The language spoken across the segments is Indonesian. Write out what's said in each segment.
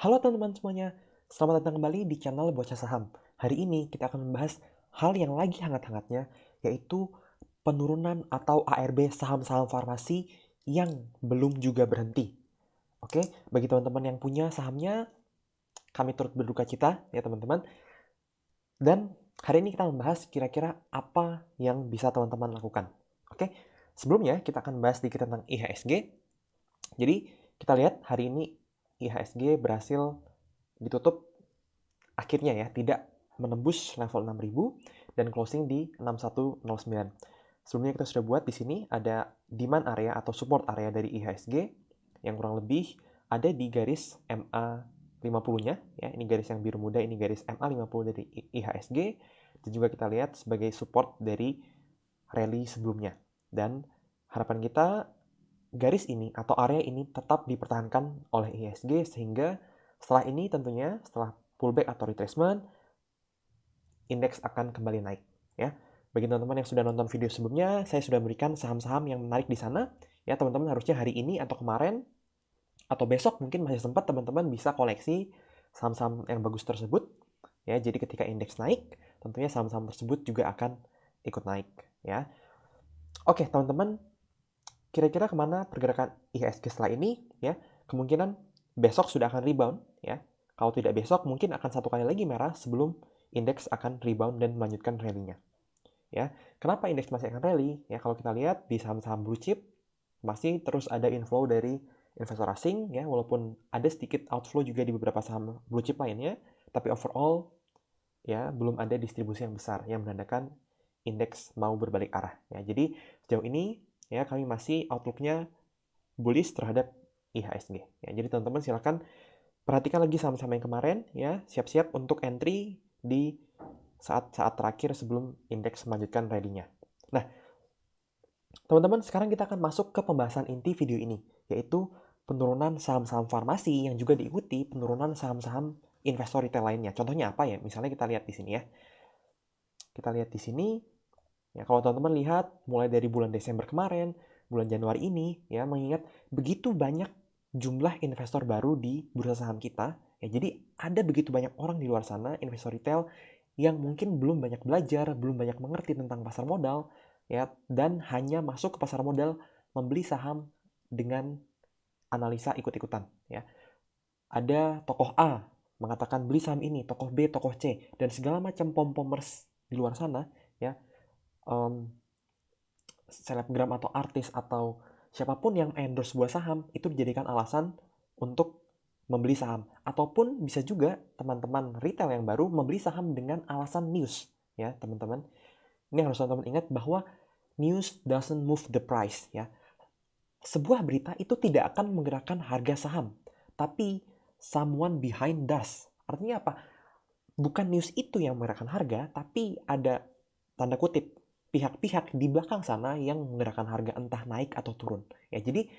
Halo teman-teman semuanya, selamat datang kembali di channel Bocah Saham. Hari ini kita akan membahas hal yang lagi hangat-hangatnya, yaitu penurunan atau ARB saham-saham farmasi yang belum juga berhenti. Oke, bagi teman-teman yang punya sahamnya, kami turut berduka cita ya teman-teman. Dan hari ini kita membahas kira-kira apa yang bisa teman-teman lakukan. Oke, sebelumnya kita akan bahas sedikit tentang IHSG. Jadi kita lihat hari ini IHSG berhasil ditutup akhirnya ya tidak menembus level 6.000 dan closing di 6109. Sebelumnya kita sudah buat di sini ada demand area atau support area dari IHSG yang kurang lebih ada di garis MA 50-nya ya. Ini garis yang biru muda, ini garis MA 50 dari IHSG dan juga kita lihat sebagai support dari rally sebelumnya. Dan harapan kita garis ini atau area ini tetap dipertahankan oleh IHSG sehingga setelah ini tentunya setelah pullback atau retracement, indeks akan kembali naik. Ya, bagi teman-teman yang sudah nonton video sebelumnya, saya sudah berikan saham-saham yang menarik di sana. Ya, teman-teman harusnya hari ini atau kemarin atau besok mungkin masih sempat teman-teman bisa koleksi saham-saham yang bagus tersebut. Ya, jadi ketika indeks naik, tentunya saham-saham tersebut juga akan ikut naik. Ya, oke teman-teman, kira-kira kemana pergerakan IHSG setelah ini? Ya, kemungkinan besok sudah akan rebound. Ya, kalau tidak besok, mungkin akan satu kali lagi merah sebelum indeks akan rebound dan melanjutkan rally-nya. Ya, kenapa indeks masih akan rally? Ya, kalau kita lihat di saham-saham blue chip masih terus ada inflow dari investor asing ya, walaupun ada sedikit outflow juga di beberapa saham blue chip lainnya, tapi overall ya belum ada distribusi yang besar yang menandakan indeks mau berbalik arah ya. Jadi sejauh ini ya kami masih outlook-nya bullish terhadap IHSG ya. Jadi teman-teman silakan perhatikan lagi saham-saham yang kemarin ya, siap-siap untuk entry di saat-saat terakhir sebelum indeks melanjutkan rally-nya. Nah, teman-teman sekarang kita akan masuk ke pembahasan inti video ini, yaitu penurunan saham-saham farmasi yang juga diikuti penurunan saham-saham investor retail lainnya. Contohnya apa ya? Misalnya kita lihat di sini ya. Kita lihat di sini, ya kalau teman-teman lihat mulai dari bulan Desember kemarin, bulan Januari ini, ya mengingat begitu banyak jumlah investor baru di bursa saham kita, ya jadi ada begitu banyak orang di luar sana, investor retail, yang mungkin belum banyak belajar, belum banyak mengerti tentang pasar modal, ya dan hanya masuk ke pasar modal membeli saham dengan analisa ikut-ikutan, ya. Ada tokoh A mengatakan beli saham ini, tokoh B, tokoh C, dan segala macam pom-pomers di luar sana, ya, um, selebgram atau artis atau siapapun yang endorse sebuah saham itu dijadikan alasan untuk membeli saham. Ataupun bisa juga teman-teman retail yang baru membeli saham dengan alasan news. Ya teman-teman, ini harus teman-teman ingat bahwa news doesn't move the price. Ya, sebuah berita itu tidak akan menggerakkan harga saham, tapi someone behind does. Artinya apa? Bukan news itu yang menggerakkan harga, tapi ada tanda kutip pihak-pihak di belakang sana yang menggerakkan harga entah naik atau turun. Ya, jadi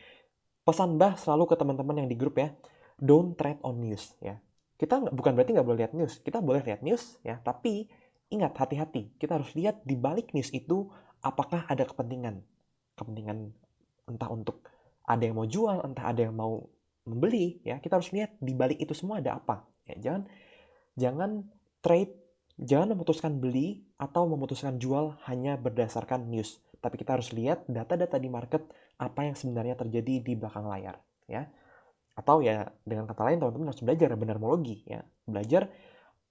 pesan Bah selalu ke teman-teman yang di grup ya, don't trade on news ya. Kita bukan berarti nggak boleh lihat news, kita boleh lihat news ya, tapi ingat hati-hati. Kita harus lihat di balik news itu apakah ada kepentingan, kepentingan entah untuk ada yang mau jual, entah ada yang mau membeli ya. Kita harus lihat di balik itu semua ada apa. Ya, jangan trade, jangan memutuskan beli atau memutuskan jual hanya berdasarkan news. Tapi kita harus lihat data-data di market apa yang sebenarnya terjadi di belakang layar, ya. Atau ya dengan kata lain teman-teman harus belajar benermologi, ya. Belajar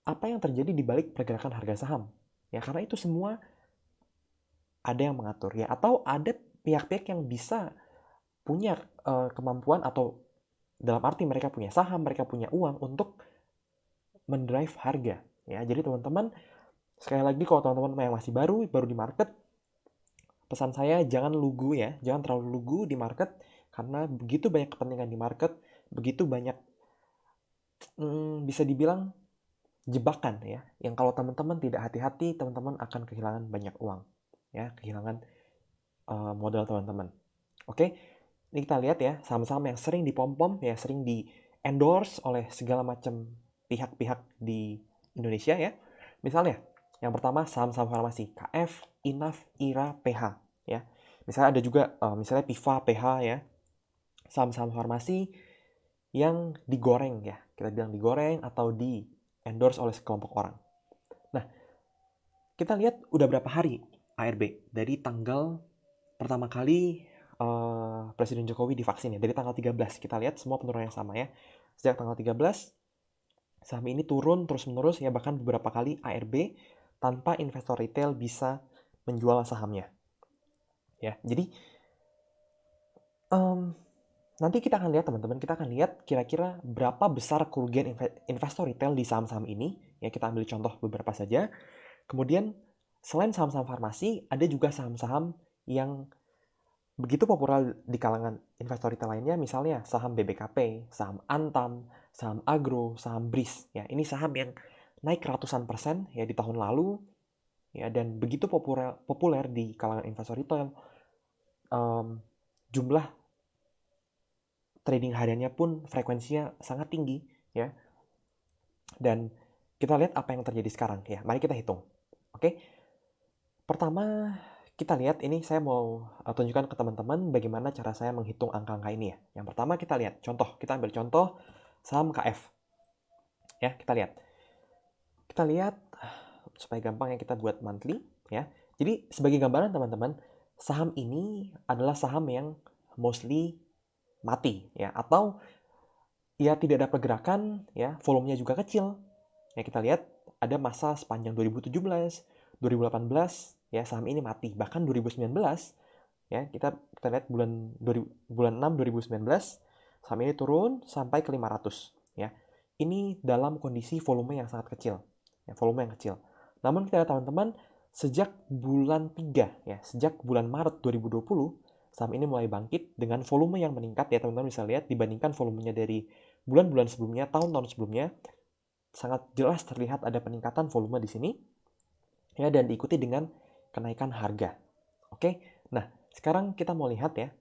apa yang terjadi di balik pergerakan harga saham. Ya, karena itu semua ada yang mengatur, ya. Atau ada pihak-pihak yang bisa punya kemampuan atau dalam arti mereka punya saham, mereka punya uang untuk mendrive harga, ya. Jadi teman-teman sekali lagi kalau teman-teman yang masih baru di market, pesan saya jangan lugu ya, jangan terlalu lugu di market karena begitu banyak kepentingan di market, begitu banyak bisa dibilang jebakan ya, yang kalau teman-teman tidak hati-hati teman-teman akan kehilangan banyak uang ya, kehilangan modal teman-teman. Oke, ini kita lihat ya saham-saham yang sering dipom-pom ya, sering di endorse oleh segala macam pihak-pihak di Indonesia ya. Misalnya yang pertama saham-saham farmasi KF, INAF, IRA, PH ya. Misalnya ada juga misalnya PIVA, PH ya. Saham-saham farmasi yang digoreng ya. Kita bilang digoreng atau di endorse oleh sekelompok orang. Nah, kita lihat udah berapa hari ARB dari tanggal pertama kali Presiden Jokowi divaksin ya, dari tanggal 13. Kita lihat semua penurunan yang sama ya. Sejak tanggal 13, saham ini turun terus-menerus ya, bahkan beberapa kali ARB tanpa investor retail bisa menjual sahamnya. Ya, jadi nanti kita akan lihat teman-teman, kita akan lihat kira-kira berapa besar kerugian investor retail di saham-saham ini. Ya, kita ambil contoh beberapa saja. Kemudian selain saham-saham farmasi, ada juga saham-saham yang begitu populer di kalangan investor retail lainnya, misalnya saham BBKP, saham Antam, saham Agro, saham BRIS. Ya, ini saham yang naik ratusan persen ya di tahun lalu, ya, dan begitu populer di kalangan investor retail. Jumlah trading hariannya pun frekuensinya sangat tinggi ya. Dan kita lihat apa yang terjadi sekarang ya. Mari kita hitung. Oke. Pertama, kita lihat ini, saya mau tunjukkan ke teman-teman bagaimana cara saya menghitung angka-angka ini ya. Yang pertama kita lihat contoh, kita ambil contoh saham KF. Ya, kita lihat. Kita lihat supaya gampang ya, kita buat monthly ya. Jadi sebagai gambaran teman-teman, saham ini adalah saham yang mostly mati ya, atau ya tidak ada pergerakan ya, volumenya juga kecil. Ya, kita lihat ada masa sepanjang 2017, 2018 ya, saham ini mati. Bahkan 2019 ya, kita lihat bulan 6 2019 saham ini turun sampai ke 500 ya. Ini dalam kondisi volume yang sangat kecil. Ya, volume yang kecil. Namun kita lihat teman-teman, sejak bulan 3 ya, sejak bulan Maret 2020 saham ini mulai bangkit dengan volume yang meningkat ya, teman-teman bisa lihat dibandingkan volumenya dari bulan-bulan sebelumnya, tahun-tahun sebelumnya, sangat jelas terlihat ada peningkatan volume di sini ya, dan diikuti dengan kenaikan harga. Oke. Nah, sekarang kita mau lihat ya,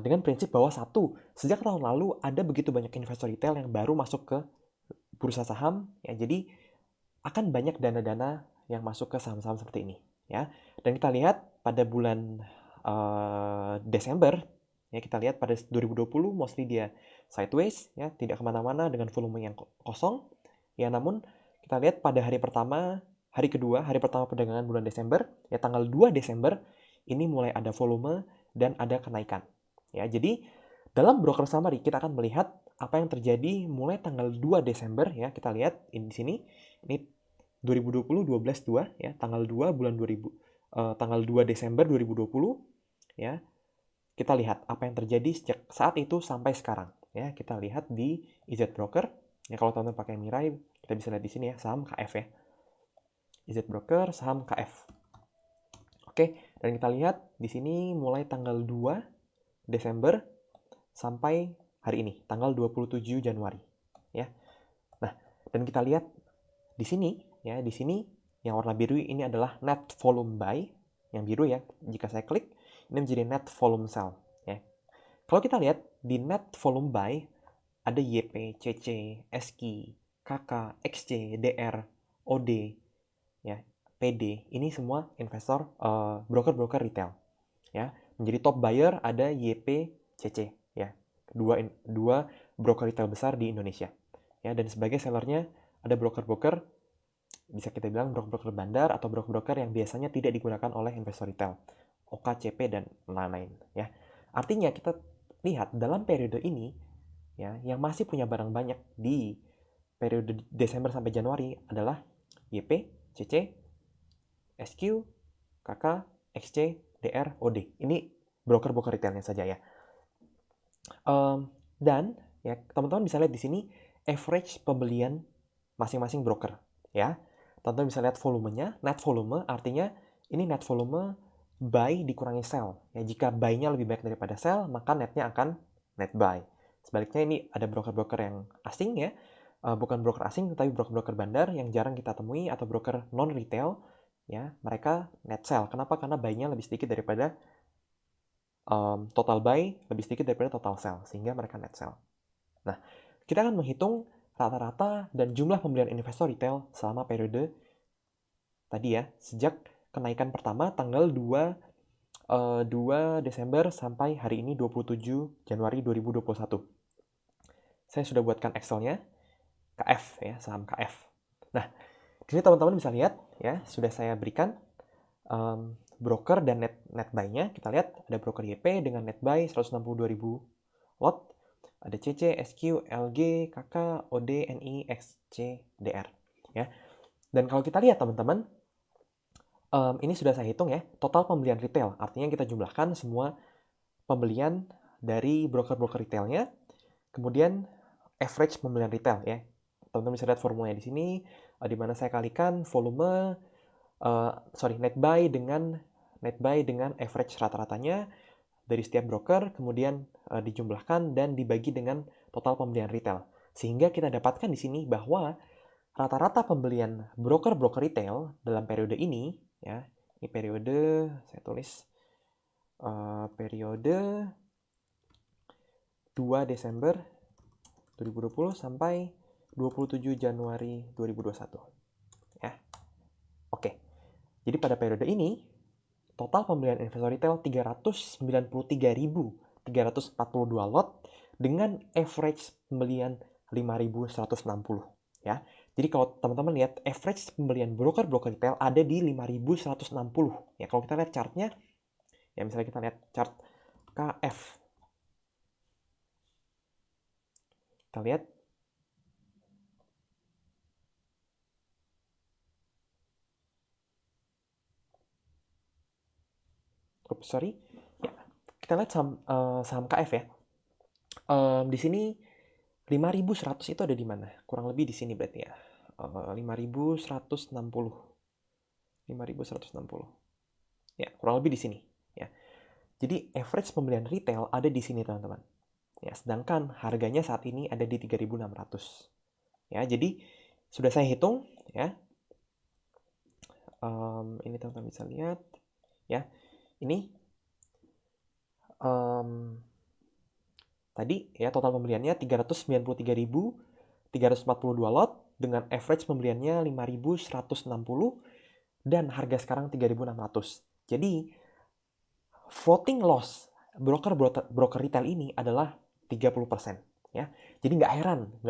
dengan prinsip bahwa sejak tahun lalu ada begitu banyak investor retail yang baru masuk ke bursa saham ya, jadi akan banyak dana-dana yang masuk ke saham-saham seperti ini ya. Dan kita lihat pada bulan Desember ya, kita lihat pada 2020 mostly dia sideways ya, tidak kemana-mana dengan volume yang kosong ya. Namun kita lihat pada hari pertama perdagangan bulan Desember ya, tanggal 2 Desember ini mulai ada volume dan ada kenaikan ya. Jadi dalam broker summary kita akan melihat apa yang terjadi mulai tanggal 2 Desember ya. Kita lihat ini di sini, ini 2020 12/2 ya, tanggal 2 tanggal 2 Desember 2020 ya. Kita lihat apa yang terjadi sejak saat itu sampai sekarang ya. Kita lihat di IZ Broker ya, kalau teman-teman pakai Mirai kita bisa lihat di sini ya, saham KF ya. IZ Broker saham KF. Oke, dan kita lihat di sini mulai tanggal 2 Desember sampai hari ini, tanggal 27 Januari ya. Nah, dan kita lihat di sini ya, di sini yang warna biru ini adalah net volume buy, yang biru ya. Jika saya klik, ini menjadi net volume sell ya. Kalau kita lihat di net volume buy ada YP, CC, SQ, KK, XC, DR, OD ya, PD. Ini semua investor broker-broker retail ya. Menjadi top buyer ada YP, CC ya. Dua broker retail besar di Indonesia ya. Dan sebagai sellernya ada broker-broker, bisa kita bilang broker-broker bandar atau broker-broker yang biasanya tidak digunakan oleh investor retail, OKCP dan lain-lain ya. Artinya kita lihat dalam periode ini ya, yang masih punya barang banyak di periode Desember sampai Januari adalah YP, CC, SQ, KK, XC, DR, OD. Ini broker-broker retailnya saja ya. Dan ya, teman-teman bisa lihat di sini average pembelian masing-masing broker ya. Teman-teman bisa lihat volumenya, net volume, artinya ini net volume buy dikurangi sell ya. Jika buy-nya lebih baik daripada sell, maka netnya akan net buy. Sebaliknya ini ada broker-broker yang asing ya, bukan broker asing tapi broker-broker bandar yang jarang kita temui, atau broker non retail ya, mereka net sell. Kenapa? Karena buy-nya lebih sedikit daripada total buy, lebih sedikit daripada total sell, sehingga mereka net sell. Nah, kita akan menghitung rata-rata dan jumlah pembelian investor retail selama periode tadi ya, sejak kenaikan pertama tanggal 2 Desember sampai hari ini 27 Januari 2021. saya sudah buatkan Excel-nya, KF ya, saham KF. Nah, di sini teman-teman bisa lihat ya, sudah saya berikan broker dan net buy-nya. Kita lihat ada broker YP dengan net buy 162.000 lot. Ada CC, SQ, LG, KK, OD, NI, XC, DR. Ya. Dan kalau kita lihat teman-teman, ini sudah saya hitung ya, total pembelian retail. Artinya kita jumlahkan semua pembelian dari broker-broker retailnya, kemudian average pembelian retail ya. Teman-teman bisa lihat formulanya di sini, di mana saya kalikan volume, net buy dengan average rata-ratanya dari setiap broker, kemudian dijumlahkan dan dibagi dengan total pembelian retail. Sehingga kita dapatkan di sini bahwa rata-rata pembelian broker-broker retail dalam periode ini, ya, ini periode, saya tulis, periode 2 Desember 2020 sampai 27 Januari 2021. Ya. Oke. Jadi pada periode ini, total pembelian investor retail 393.342 lot dengan average pembelian 5.160 ya. Jadi kalau teman-teman lihat average pembelian broker-broker retail ada di 5.160 ya. Kalau kita lihat chartnya ya, misalnya kita lihat chart KF. Kita lihat Ya, kita lihat saham KF ya. Di sini 5.100 itu ada di mana? Kurang lebih di sini berarti ya. 5.160. 5.160. Ya, kurang lebih di sini ya. Jadi average pembelian retail ada di sini teman-teman. Ya, sedangkan harganya saat ini ada di 3.600. Ya, jadi sudah saya hitung ya. Ini teman-teman bisa lihat ya. Ini tadi ya total pembeliannya 393.342 lot dengan average pembeliannya 5.160 dan harga sekarang 3.600. Jadi floating loss broker retail ini adalah 30% ya. Jadi nggak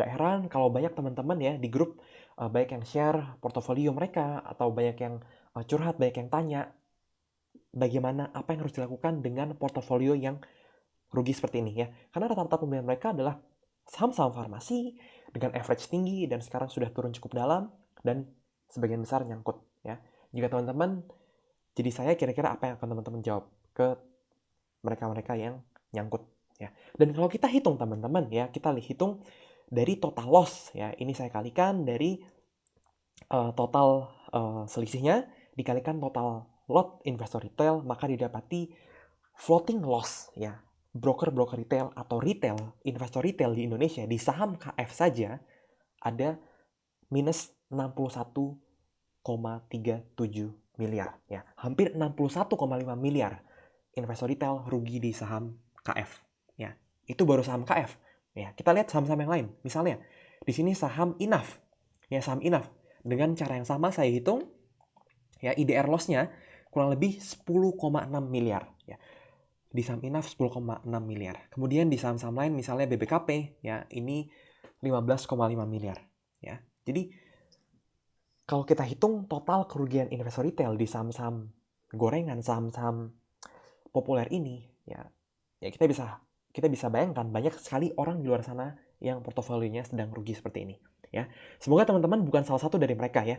heran kalau banyak teman-teman ya di grup baik yang share portofolio mereka atau banyak yang curhat, banyak yang tanya bagaimana apa yang harus dilakukan dengan portofolio yang rugi seperti ini ya. Karena rata-rata pembelian mereka adalah saham-saham farmasi dengan average tinggi dan sekarang sudah turun cukup dalam dan sebagian besar nyangkut ya. Jika teman-teman, jadi saya kira-kira apa yang akan teman-teman jawab ke mereka-mereka yang nyangkut ya. Dan kalau kita hitung teman-teman ya, kita hitung dari total loss ya. Ini saya kalikan dari total selisihnya dikalikan total lot investor retail, maka didapati floating loss ya. Broker-broker retail atau retail, investor retail di Indonesia di saham KF saja ada minus 61,37 miliar ya. Hampir 61,5 miliar investor retail rugi di saham KF ya. Itu baru saham KF ya. Kita lihat saham-saham yang lain. Misalnya di sini saham Inaf. Ya, saham Inaf dengan cara yang sama saya hitung ya, IDR loss-nya kurang lebih 10,6 miliar ya. Di saham Inaf 10,6 miliar. Kemudian di saham-saham lain misalnya BBKP ya, ini 15,5 miliar ya. Jadi kalau kita hitung total kerugian investor retail di saham-saham gorengan, saham-saham populer ini ya kita bisa bayangkan banyak sekali orang di luar sana yang portofolionya sedang rugi seperti ini ya. Semoga teman-teman bukan salah satu dari mereka ya.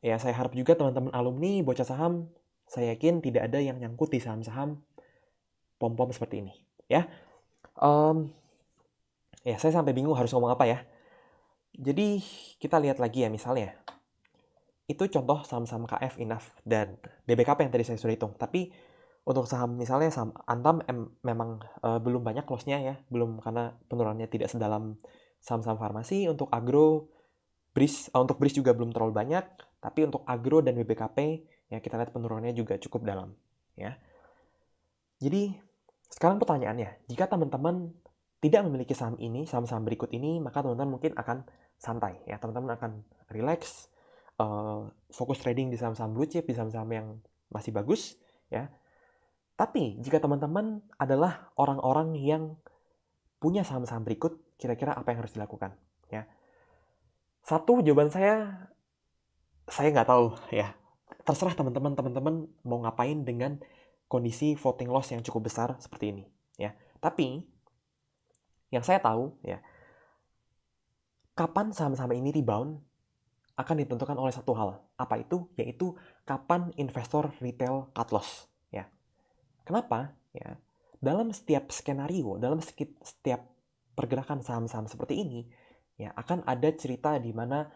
Ya, saya harap juga teman-teman alumni Bocah Saham, saya yakin tidak ada yang nyangkut di saham-saham pom-pom seperti ini ya. Ya, saya sampai bingung harus ngomong apa ya. Jadi kita lihat lagi ya, misalnya itu contoh saham-saham KF, Inaf, dan BBKP yang tadi saya sudah hitung. Tapi untuk saham misalnya saham Antam memang belum banyak loss-nya ya, belum, karena penurunannya tidak sedalam saham-saham farmasi. Untuk agro, untuk BRIS juga belum terlalu banyak, tapi untuk agro dan BBKP ya kita lihat penurunannya juga cukup dalam ya. Jadi sekarang pertanyaannya, jika teman-teman tidak memiliki saham ini, saham-saham berikut ini, maka teman-teman mungkin akan santai ya, teman-teman akan relax, fokus trading di saham-saham blue chip, di saham-saham yang masih bagus ya. Tapi jika teman-teman adalah orang-orang yang punya saham-saham berikut kira-kira apa yang harus dilakukan? Ya, satu, jawaban saya nggak tahu ya. Terserah teman-teman mau ngapain dengan kondisi voting loss yang cukup besar seperti ini. Ya, tapi yang saya tahu ya, kapan saham-saham ini rebound akan ditentukan oleh satu hal. Apa itu? Yaitu kapan investor retail cut loss. Ya. Kenapa? Ya. Dalam setiap skenario, dalam setiap pergerakan saham-saham seperti ini, ya akan ada cerita di mana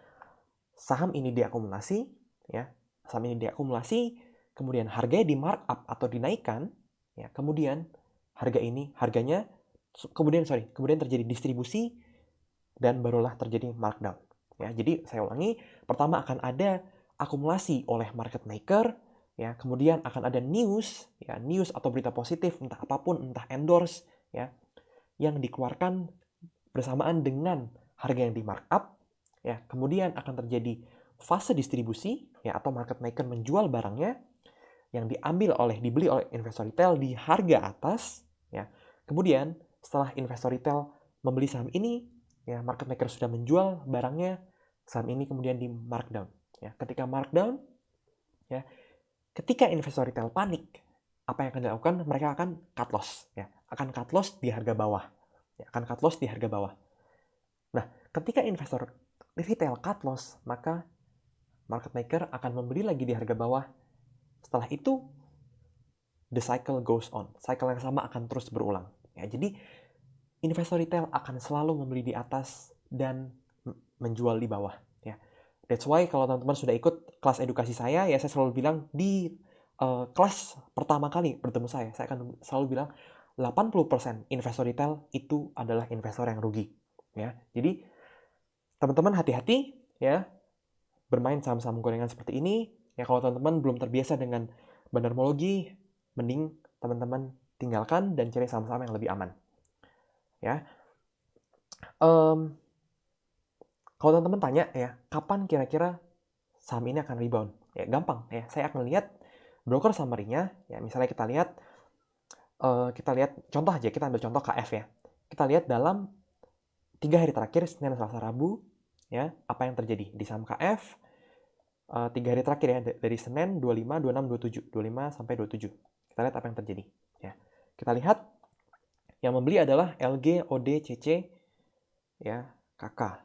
saham ini diakumulasi, ya. Saham ini diakumulasi, kemudian harganya di markup atau dinaikkan, ya. Kemudian harganya kemudian terjadi distribusi dan barulah terjadi markdown. Ya, jadi saya ulangi, pertama akan ada akumulasi oleh market maker, ya, kemudian akan ada news atau berita positif, entah apapun, entah endorse, ya, yang dikeluarkan bersamaan dengan harga yang di markup, ya, kemudian akan terjadi fase distribusi, ya, atau market maker menjual barangnya yang dibeli oleh investor retail di harga atas, ya. Kemudian setelah investor retail membeli saham ini, ya, market maker sudah menjual barangnya, saham ini kemudian di markdown. Ya, ketika markdown, ya, ketika investor retail panik, apa yang akan dilakukan? Mereka akan cut loss, ya, akan cut loss di harga bawah, ya, akan cut loss di harga bawah. Nah, ketika investor retail cut loss, maka market maker akan membeli lagi di harga bawah. Setelah itu, the cycle goes on. Cycle yang sama akan terus berulang. Ya, jadi investor retail akan selalu membeli di atas dan menjual di bawah. Ya. That's why kalau teman-teman sudah ikut kelas edukasi saya, ya saya selalu bilang di kelas pertama kali bertemu saya akan selalu bilang 80% investor retail itu adalah investor yang rugi. Ya. Jadi teman-teman hati-hati ya bermain saham-saham gorengan seperti ini. Ya kalau teman-teman belum terbiasa dengan bandarmologi, mending teman-teman tinggalkan dan cari saham-saham yang lebih aman. Ya. Kalau teman-teman tanya ya, kapan kira-kira saham ini akan rebound? Ya gampang ya, saya akan lihat broker summary-nya. Ya misalnya kita lihat contoh aja, kita ambil contoh KF ya. Kita lihat dalam 3 hari terakhir, Senin, Selasa, Rabu, ya apa yang terjadi di saham KF. 3 hari terakhir ya, dari Senin 25, 26, 27, 25 sampai 27. Kita lihat apa yang terjadi. Ya, kita lihat yang membeli adalah LG, OD, CC, ya KK.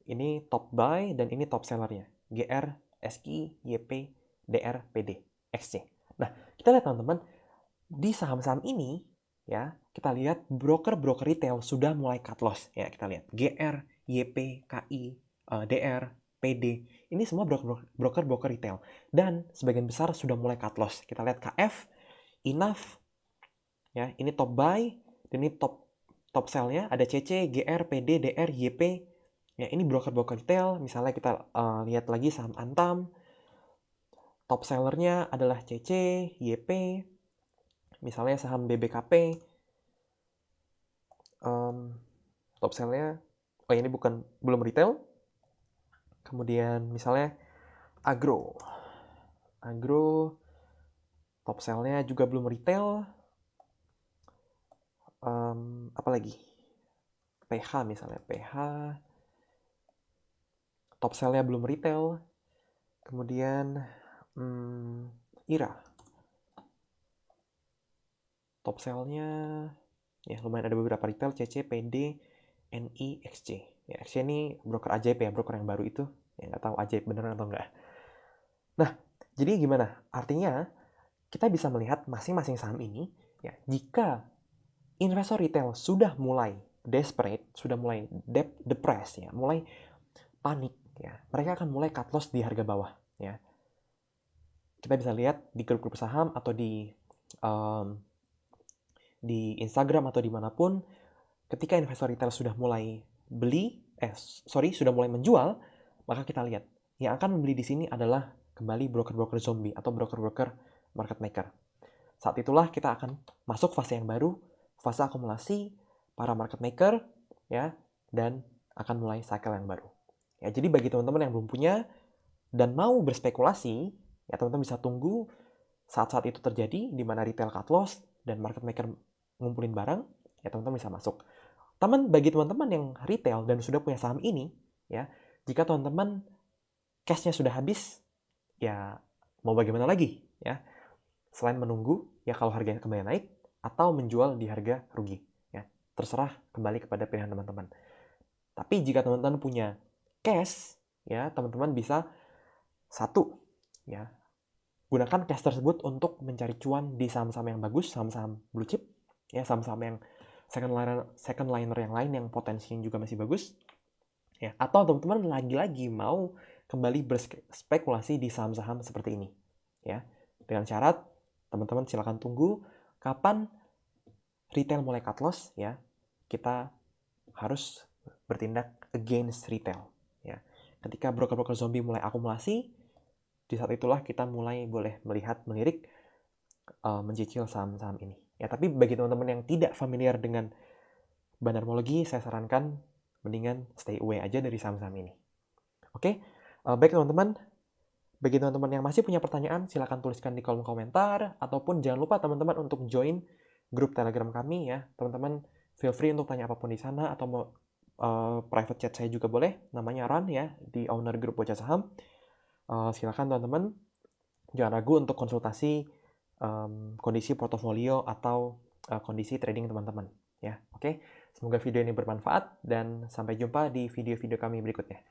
Ini top buy dan ini top sellernya. GR, SI, YP, DR, PD, XC. Nah, kita lihat teman-teman, di saham-saham ini ya, kita lihat broker-broker retail sudah mulai cut loss. Ya, kita lihat GR, YP, KI, DR, PD. Ini semua broker-broker retail dan sebagian besar sudah mulai cut loss. Kita lihat KF, Enough, ya, ini top buy dan ini top sell-nya ada CC, GR, PD, DR, YP. Ya, ini broker-broker retail. Misalnya kita lihat lagi saham Antam. Top sellernya adalah CC, YP. Misalnya saham BBKP. Top sell-nya, ini belum retail. Kemudian misalnya Agro. Top sell-nya juga belum retail. Apa lagi? PH misalnya, PH. Top sell-nya belum retail. Kemudian IRA. Top sell-nya ya lumayan ada beberapa retail, CC, PD, NI, XC. Ya, XC ini broker ajaib ya, broker yang baru itu. Ya nggak tahu ajaib beneran atau enggak. Nah, jadi gimana? Artinya kita bisa melihat masing-masing saham ini ya, jika investor retail sudah mulai desperate, sudah mulai depressed ya, mulai panik ya, mereka akan mulai cut loss di harga bawah ya. Kita bisa lihat di grup-grup saham atau di Instagram atau dimanapun, ketika investor retail sudah mulai sudah mulai menjual, maka kita lihat yang akan membeli di sini adalah kembali broker-broker zombie atau broker-broker market maker. Saat itulah kita akan masuk fase yang baru, fase akumulasi para market maker, ya, dan akan mulai cycle yang baru. Ya, jadi bagi teman-teman yang belum punya dan mau berspekulasi, ya teman-teman bisa tunggu saat-saat itu terjadi di mana retail cut loss dan market maker ngumpulin barang, ya teman-teman bisa masuk. Bagi teman-teman yang retail dan sudah punya saham ini, ya, jika teman-teman cash-nya sudah habis, ya mau bagaimana lagi, ya? Selain menunggu, ya kalau harganya kembali naik, atau menjual di harga rugi, ya. Terserah kembali kepada pilihan teman-teman. Tapi jika teman-teman punya cash, ya teman-teman bisa satu, ya gunakan cash tersebut untuk mencari cuan di saham-saham yang bagus, saham-saham blue chip, ya saham-saham yang second liner yang lain yang potensinya juga masih bagus, ya. Atau teman-teman lagi-lagi mau kembali berspekulasi di saham-saham seperti ini, ya. Dengan syarat teman-teman silakan tunggu kapan retail mulai cut loss, ya. Kita harus bertindak against retail, ya. Ketika broker-broker zombie mulai akumulasi, di saat itulah kita mulai boleh melirik mencicil saham-saham ini. Ya, tapi bagi teman-teman yang tidak familiar dengan banarmologi, saya sarankan mendingan stay away aja dari saham-saham ini. Oke, baik teman-teman. Bagi teman-teman yang masih punya pertanyaan, silakan tuliskan di kolom komentar, ataupun jangan lupa teman-teman untuk join grup Telegram kami ya. Teman-teman feel free untuk tanya apapun di sana, atau mau private chat saya juga boleh, namanya Ran ya, di owner grup Bocah Saham. Silakan teman-teman, jangan ragu untuk konsultasi kondisi portofolio atau kondisi trading teman-teman ya. Oke, semoga video ini bermanfaat dan sampai jumpa di video-video kami berikutnya.